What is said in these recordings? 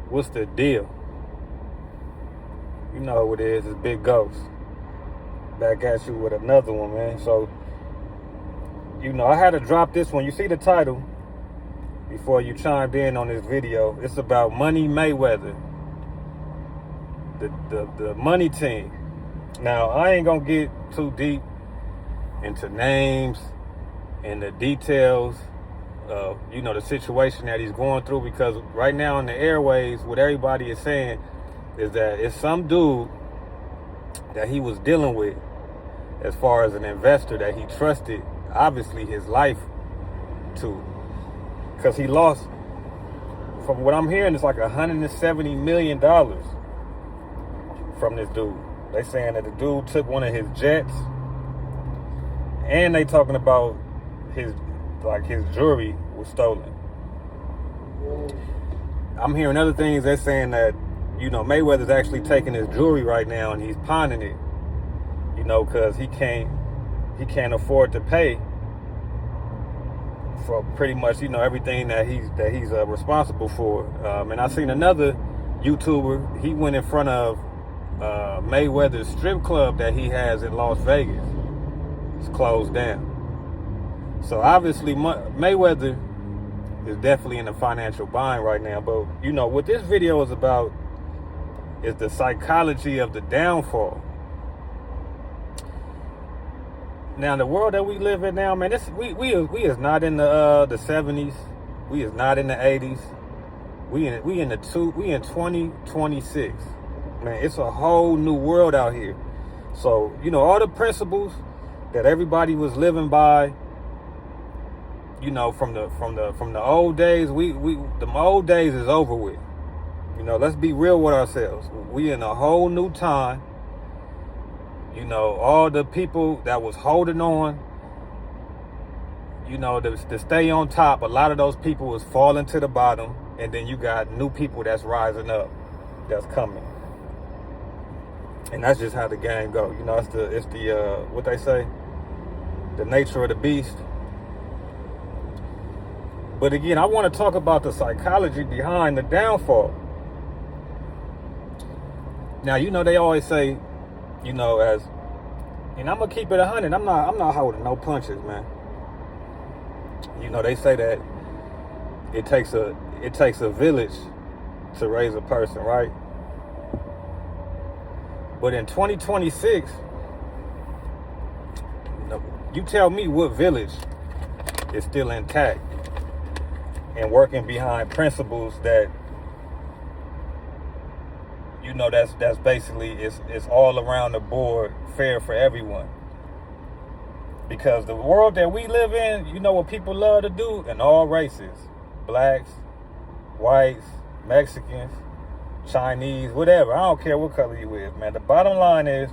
What's the deal? You know who it is. It's Big Ghost. Back at you with another one, man. So, I had to drop this one. You see the title before you chimed in on this video. It's about Money Mayweather, the money team. Now, I ain't gonna get too deep into names and the details of, the situation that he's going through, because right now in the airways, what everybody is saying is that it's some dude that he was dealing with as far as an investor that he trusted, obviously, his life to, because he lost, from what I'm hearing, it's like $170 million from this dude. They saying that the dude took one of his jets, and they talking about his jewelry was stolen. I'm hearing other things. They're saying that, Mayweather's actually taking his jewelry right now and he's pawning it, because he can't afford to pay for pretty much, everything that he's responsible for. And I seen another YouTuber. He went in front of Mayweather's strip club that he has in Las Vegas. It's closed down. So obviously Mayweather is definitely in a financial bind right now. But what this video is about is the psychology of the downfall. Now, the world that we live in now, man, we is not in the 70s. We is not in the 80s. We in 2026. Man, it's a whole new world out here. So, all the principles that everybody was living by, from the old days, the old days is over with. Let's be real with ourselves. We in a whole new time. All the people that was holding on, to stay on top, a lot of those people was falling to the bottom, and then you got new people that's rising up, that's coming. And that's just how the game go. It's the what they say, the nature of the beast. But again, I want to talk about the psychology behind the downfall. Now, they always say, and I'm gonna keep it 100. I'm not holding no punches, man. They say that it takes a village to raise a person, right? But in 2026, you tell me what village is still intact and working behind principles that, that's basically, it's all around the board, fair for everyone. Because the world that we live in, what people love to do in all races, blacks, whites, Mexicans, Chinese, whatever. I don't care what color you is, man. The bottom line is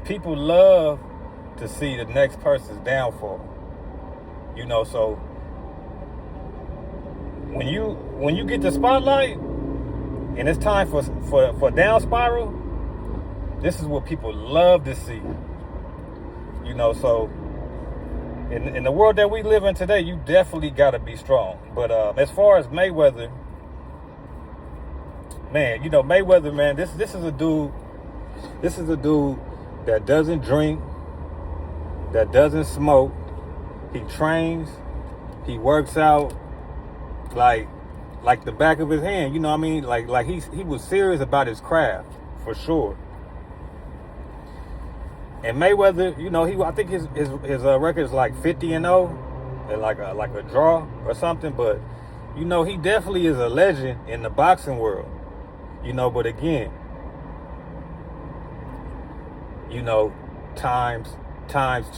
people love to see the next person's downfall. So when you get the spotlight and it's time for down spiral, this is what people love to see. So in the world that we live in today, you definitely got to be strong. But as far as Mayweather, man, Mayweather, man, this is a dude that doesn't drink, that doesn't smoke. He trains, he works out like the back of his hand. Like he was serious about his craft, for sure. And Mayweather, I think his record is like 50-0 and like a draw or something. But he definitely is a legend in the boxing world. But again, times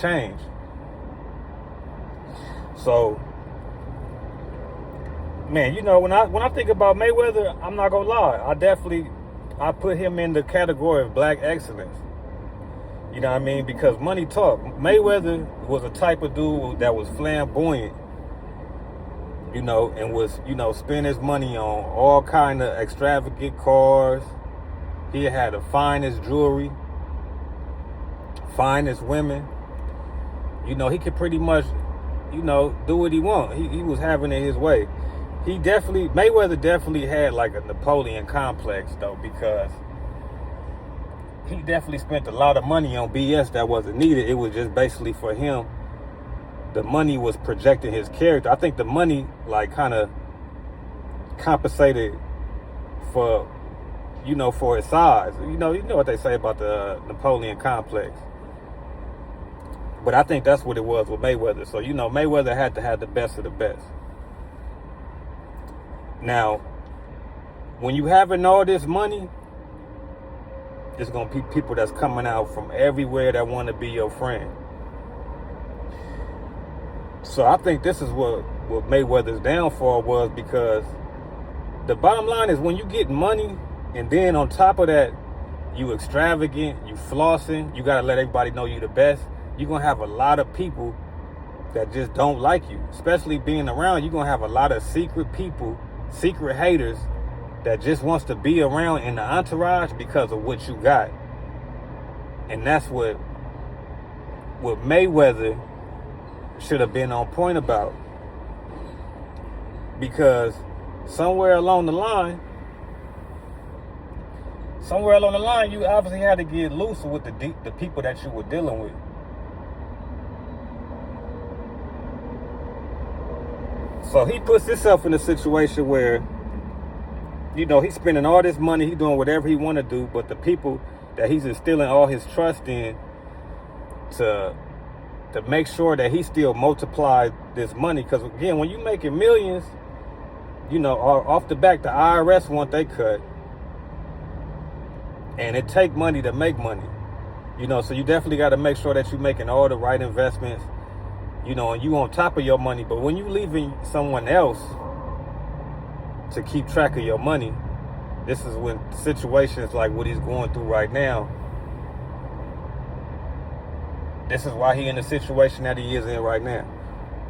change. So, man, when I think about Mayweather, I'm not gonna lie, I put him in the category of black excellence. Because money talk. Mayweather was a type of dude that was flamboyant, and was, spend his money on all kind of extravagant cars. He had the finest jewelry, finest women. he could pretty much, do what he want. He was having it his way. Mayweather definitely had like a Napoleon complex though, because he definitely spent a lot of money on BS that wasn't needed. It was just basically for him. The money was projecting his character. I think the money like kind of compensated for, for his size. You know what they say about the Napoleon complex. But I think that's what it was with Mayweather. So, Mayweather had to have the best of the best. Now, when you having all this money, it's going to be people that's coming out from everywhere that want to be your friend. So I think this is what Mayweather's downfall was, because the bottom line is when you get money and then on top of that, you extravagant, you flossing, you got to let everybody know you the best, you're going to have a lot of people that just don't like you. Especially being around, you're going to have a lot of secret people, secret haters that just wants to be around in the entourage because of what you got. And that's what Mayweather should have been on point about. Because somewhere along the line, you obviously had to get looser with the people that you were dealing with. So he puts himself in a situation where, he's spending all this money, he's doing whatever he want to do, but the people that he's instilling all his trust in to make sure that he still multiplies this money. Because again, when you're making millions, off the back, the IRS want they cut. And it take money to make money. So you definitely got to make sure that you're making all the right investments, and you on top of your money. But when you leaving someone else to keep track of your money, this is when situations like what he's going through right now, this is why he in the situation that he is in right now.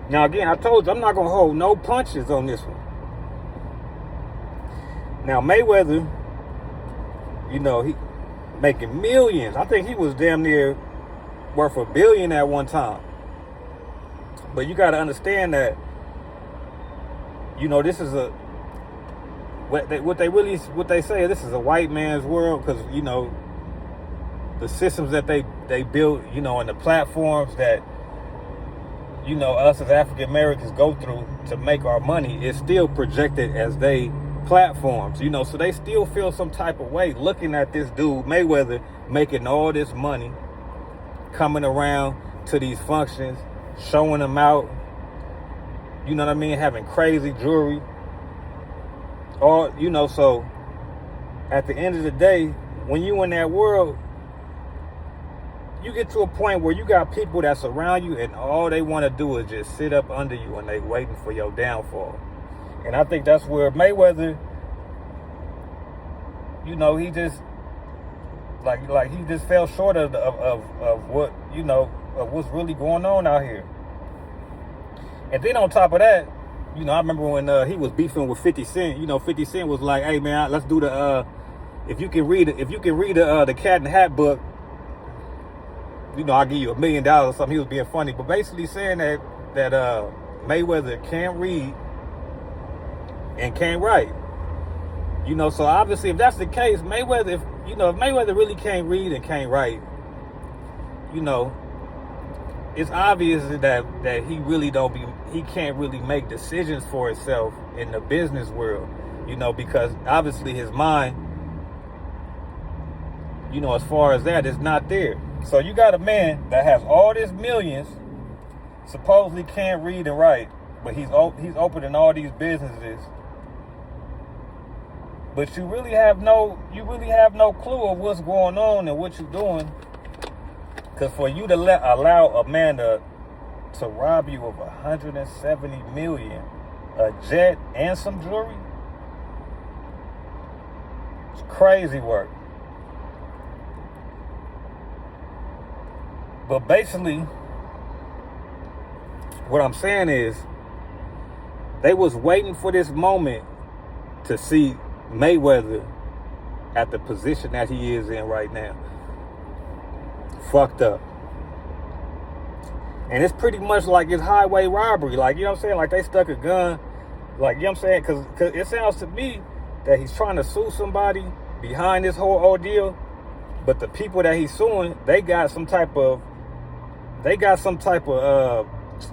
Now again, I told you I'm not going to hold no punches on this one. Now Mayweather, he making millions. I think he was damn near worth $1 billion at one time. But you got to understand that, this is what they say, this is a white man's world, because, the systems that they built, and the platforms that, us as African Americans go through to make our money is still projected as they platforms, so they still feel some type of way looking at this dude, Mayweather, making all this money, coming around to these functions, showing them out, having crazy jewelry. Or, so at the end of the day, when you in that world, you get to a point where you got people that's around you and all they want to do is just sit up under you and they waiting for your downfall. And I think that's where Mayweather, he just like he just fell short of what, of what's really going on out here. And then on top of that, I remember when he was beefing with 50 Cent. 50 Cent was like, "Hey man, let's do the if you can read the Cat in the Hat book, I'll give you $1 million or something." He was being funny, but basically saying that Mayweather can't read and can't write. So obviously if that's the case, Mayweather, if Mayweather really can't read and can't write, it's obvious that he can't really make decisions for himself in the business world, because obviously his mind, as far as that, is not there. So you got a man that has all these millions, supposedly can't read and write, but he's opening all these businesses. But you really have no clue of what's going on and what you're doing. Because for you to allow a man to rob you of $170 million, a jet and some jewelry, it's crazy work. But basically, what I'm saying is, they was waiting for this moment to see Mayweather at the position that he is in right now. Fucked up. And it's pretty much like it's highway robbery. Like, you know what I'm saying? Like, they stuck a gun. Like, you know what I'm saying? Because it sounds to me that he's trying to sue somebody behind this whole ordeal. But the people that he's suing, they got some type of,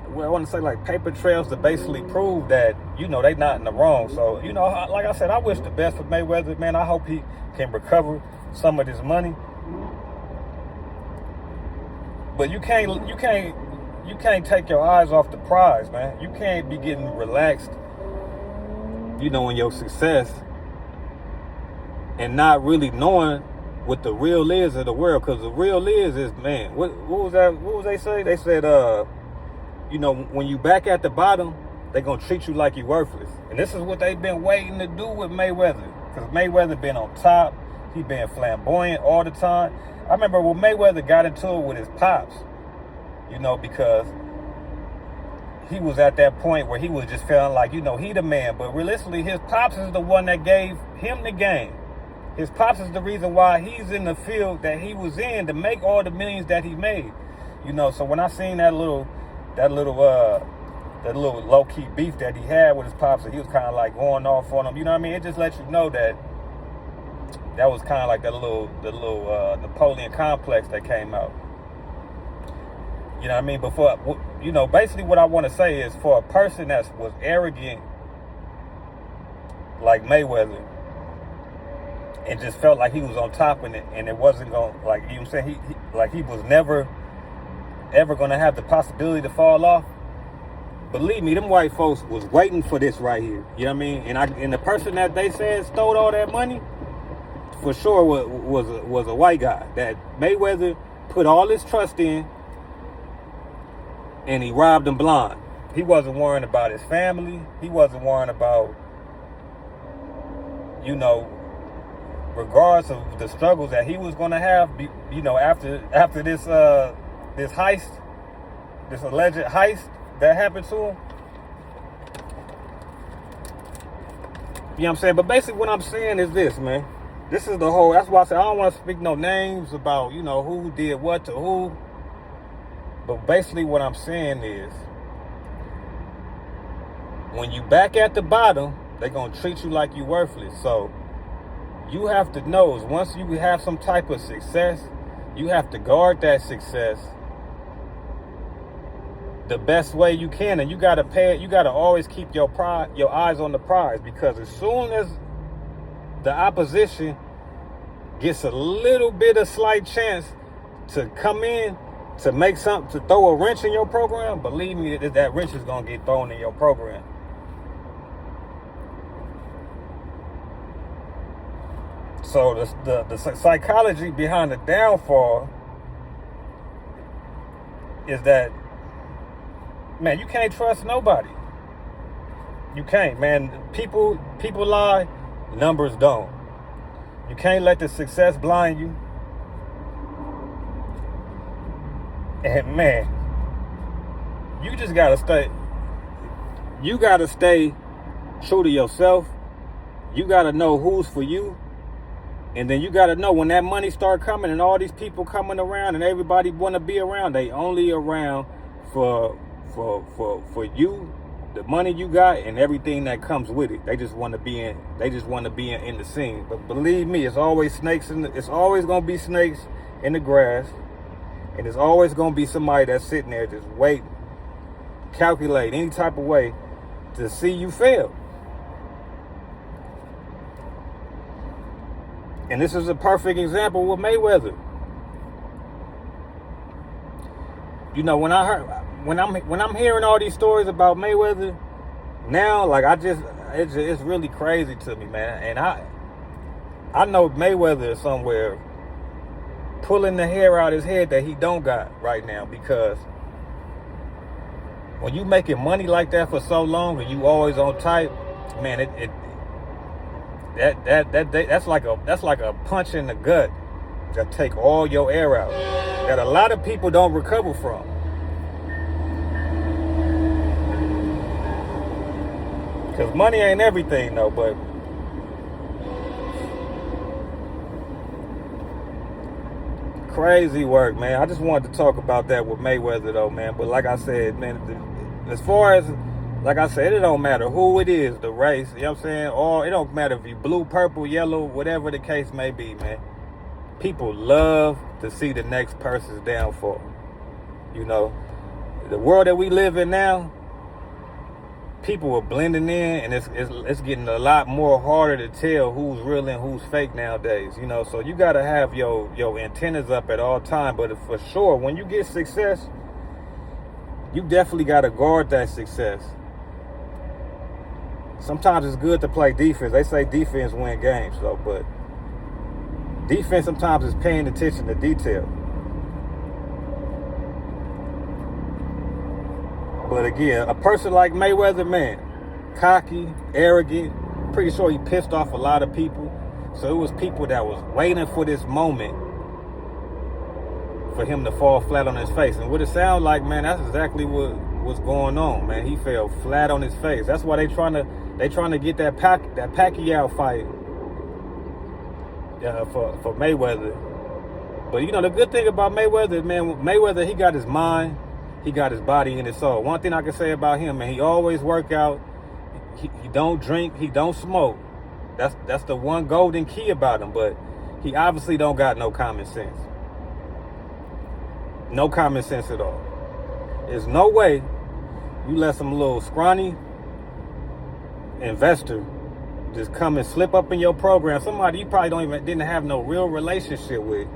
well, I want to say like paper trails to basically prove that, you know, they not in the wrong. So, you know, like I said, I wish the best for Mayweather, man. I hope he can recover some of this money. But you can't take your eyes off the prize, man. You can't be getting relaxed, you know, in your success and not really knowing what the real is of the world. Because the real is, man, what was that? What was they say? They said, you know, when you back at the bottom, they're going to treat you like you're worthless. And this is what they've been waiting to do with Mayweather. Because Mayweather been on top. He been flamboyant all the time. I remember when Mayweather got into it with his pops, you know, because he was at that point where he was just feeling like, you know, he the man. But realistically, his pops is the one that gave him the game. His pops is the reason why he's in the field that he was in to make all the millions that he made. You know, so when I seen that little low-key beef that he had with his pops, and he was kind of like going off on him, you know what I mean? It just lets you know that was kind of like the little Napoleon complex that came out. You know what I mean? But for, you know, basically what I want to say is, for a person that was arrogant like Mayweather and just felt like he was on top of it, and it wasn't going, like, you know what I'm saying, he was never ever going to have the possibility to fall off. Believe me, them white folks was waiting for this right here. You know what I mean? And the person that they said stole all that money, for sure was a white guy that Mayweather put all his trust in, and he robbed him blind. He wasn't worrying about his family. He wasn't worrying about, you know, regardless of the struggles that he was going to have, you know, after this heist, this alleged heist that happened to him. You know what I'm saying? But basically what I'm saying is this, man. This is the whole, that's why I said I don't want to speak no names about, you know, who did what to who. But basically what I'm saying is, when you back at the bottom, they're going to treat you like you worthless. So you have to know, is once you have some type of success, you have to guard that success the best way you can. And you got to pay it. You got to always keep your eyes on the prize, because as soon as the opposition gets a little bit of slight chance to come in to make something, to throw a wrench in your program, believe me, that wrench is going to get thrown in your program. So the psychology behind the downfall is that, man, you can't trust nobody. You can't, man. People lie, numbers don't. You can't let the success blind you. And man, you just gotta stay. You gotta stay true to yourself. You gotta know who's for you. And then you got to know, when that money start coming and all these people coming around and everybody want to be around, they only around for you, the money you got, and everything that comes with it. They just want to be in. They just want to be in the scene. But believe me, it's always snakes it's always gonna be snakes in the grass, and it's always gonna be somebody that's sitting there just waiting, calculate any type of way to see you fail. And this is a perfect example with Mayweather. You know, when I'm hearing all these stories about Mayweather now, like, it's really crazy to me, man. And I know Mayweather is somewhere pulling the hair out his head that he don't got right now, because when you making money like that for so long and you always on type, man, that's like a punch in the gut that take all your air out, that a lot of people don't recover from. Because money ain't everything, though. But Crazy work, man. I just wanted to talk about that with Mayweather, though, man. But like I said, man, as far as, like I said, it don't matter who it is, the race, you know what I'm saying? Or it don't matter if you blue, purple, yellow, whatever the case may be, man. People love to see the next person's downfall. You know, the world that we live in now, people are blending in, and it's getting a lot more harder to tell who's real and who's fake nowadays. You know, so you gotta have your antennas up at all time. But for sure, when you get success, you definitely gotta guard that success. Sometimes it's good to play defense. They say defense win games, though, but defense sometimes is paying attention to detail. But again, a person like Mayweather, man, cocky, arrogant, pretty sure he pissed off a lot of people. So it was people that was waiting for this moment for him to fall flat on his face. And what it sounds like, man, that's exactly what's going on, man. He fell flat on his face. That's why they trying to get that Pacquiao fight for Mayweather. But you know, the good thing about Mayweather, man, Mayweather, he got his mind, he got his body and his soul. One thing I can say about him, man, he always work out. He don't drink, he don't smoke. That's the one golden key about him. But he obviously don't got no common sense. No common sense at all. There's no way you let some little scrawny investor just come and slip up in your program. Somebody you probably didn't have no real relationship with,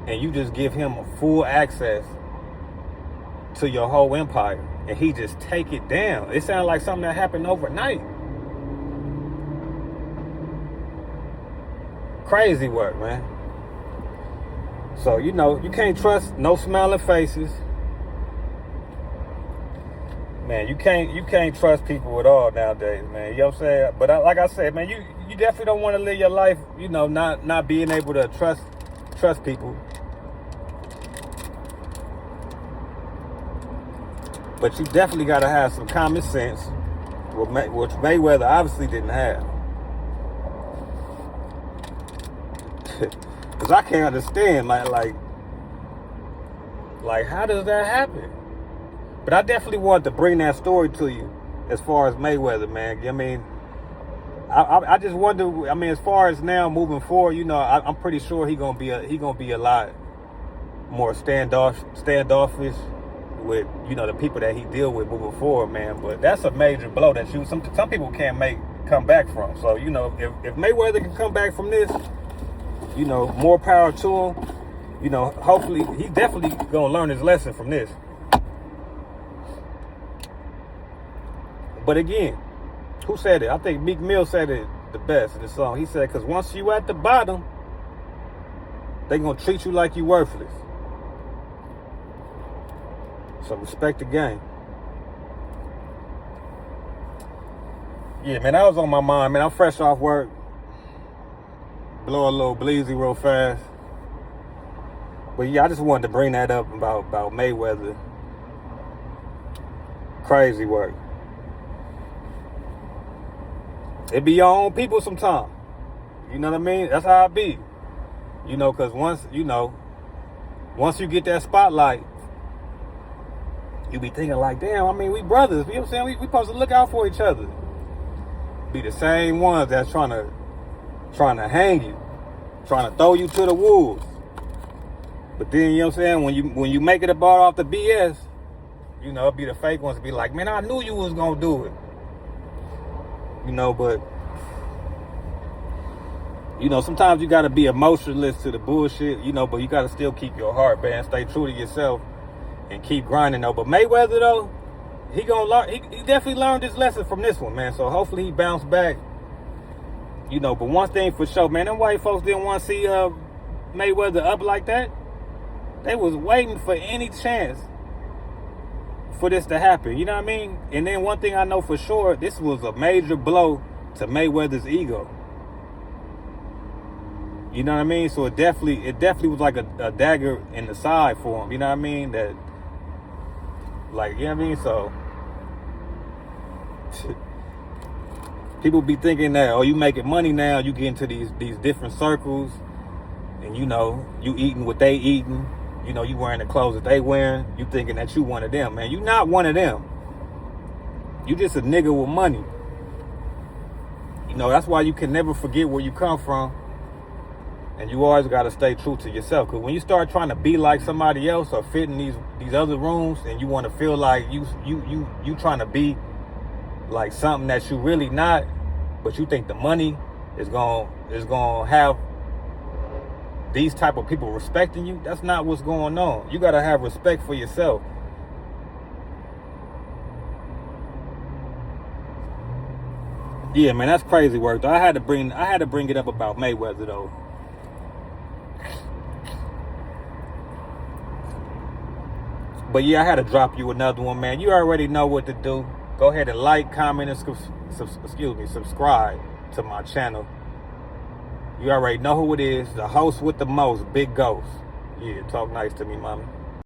and you just give him full access to your whole empire, and he just take it down. It sounds like something that happened overnight. Crazy work, man. So, you know, you can't trust no smiling faces. Man, you can't trust people at all nowadays, man. You know what I'm saying? But like I said, man, you definitely don't want to live your life, you know, not being able to trust people. But you definitely got to have some common sense, which Mayweather obviously didn't have. Because I can't understand, like how does that happen? But I definitely wanted to bring that story to you as far as Mayweather, man. I mean, I just wonder. I mean, as far as now moving forward, you know, I'm pretty sure he gonna be a lot more standoffish with, you know, the people that he deal with moving forward, man. But that's a major blow that some people can't come back from. So, you know, if Mayweather can come back from this, you know, more power to him. You know, hopefully he's definitely gonna learn his lesson from this. But again, who said it? I think Meek Mill said it the best in the song. He said, because once you at the bottom, they gonna treat you like you worthless. So respect the game. Yeah, man, that was on my mind, man. I'm fresh off work. Blow a little bleezy real fast. But yeah, I just wanted to bring that up about Mayweather. Crazy work. It be your own people sometimes. You know what I mean? That's how it be. You know, because once you get that spotlight, you be thinking like, damn, I mean, we brothers. You know what I'm saying? We supposed to look out for each other. Be the same ones that's trying to hang you, trying to throw you to the wolves. But then, you know what I'm saying, when you make it about off the BS, you know, it be the fake ones be like, man, I knew you was gonna do it. You know, but you know, sometimes you gotta be emotionless to the bullshit, you know, but you gotta still keep your heart, man. Stay true to yourself and keep grinding, though. But Mayweather, though, he gonna learn. He definitely learned his lesson from this one, man. So hopefully he bounced back. You know, but one thing for sure, man, them white folks didn't want to see Mayweather up like that. They was waiting for any chance for this to happen. You know what I mean? And then one thing I know for sure, this was a major blow to Mayweather's ego. You know what I mean? So it definitely was like a dagger in the side for him. You know what I mean? That, like, you know what I mean? So people be thinking that, oh, you making money now, you get into these different circles, and you know, you eating what they eating, you know, you wearing the clothes that they wearing, you thinking that you one of them. Man, you not one of them. You just a nigga with money. You know, that's why you can never forget where you come from. And you always got to stay true to yourself. Because when you start trying to be like somebody else or fit in these other rooms, and you want to feel like you trying to be like something that you really not, but you think the money is gonna have these type of people respecting you, that's not what's going on. You got to have respect for yourself. Yeah, man, that's crazy work though. I had to bring it up about Mayweather though. But yeah, I had to drop you another one, man. You already know what to do. Go ahead and like, comment, and subscribe to my channel. You already know who it is. The host with the most, Big Ghost. Yeah, talk nice to me, mommy.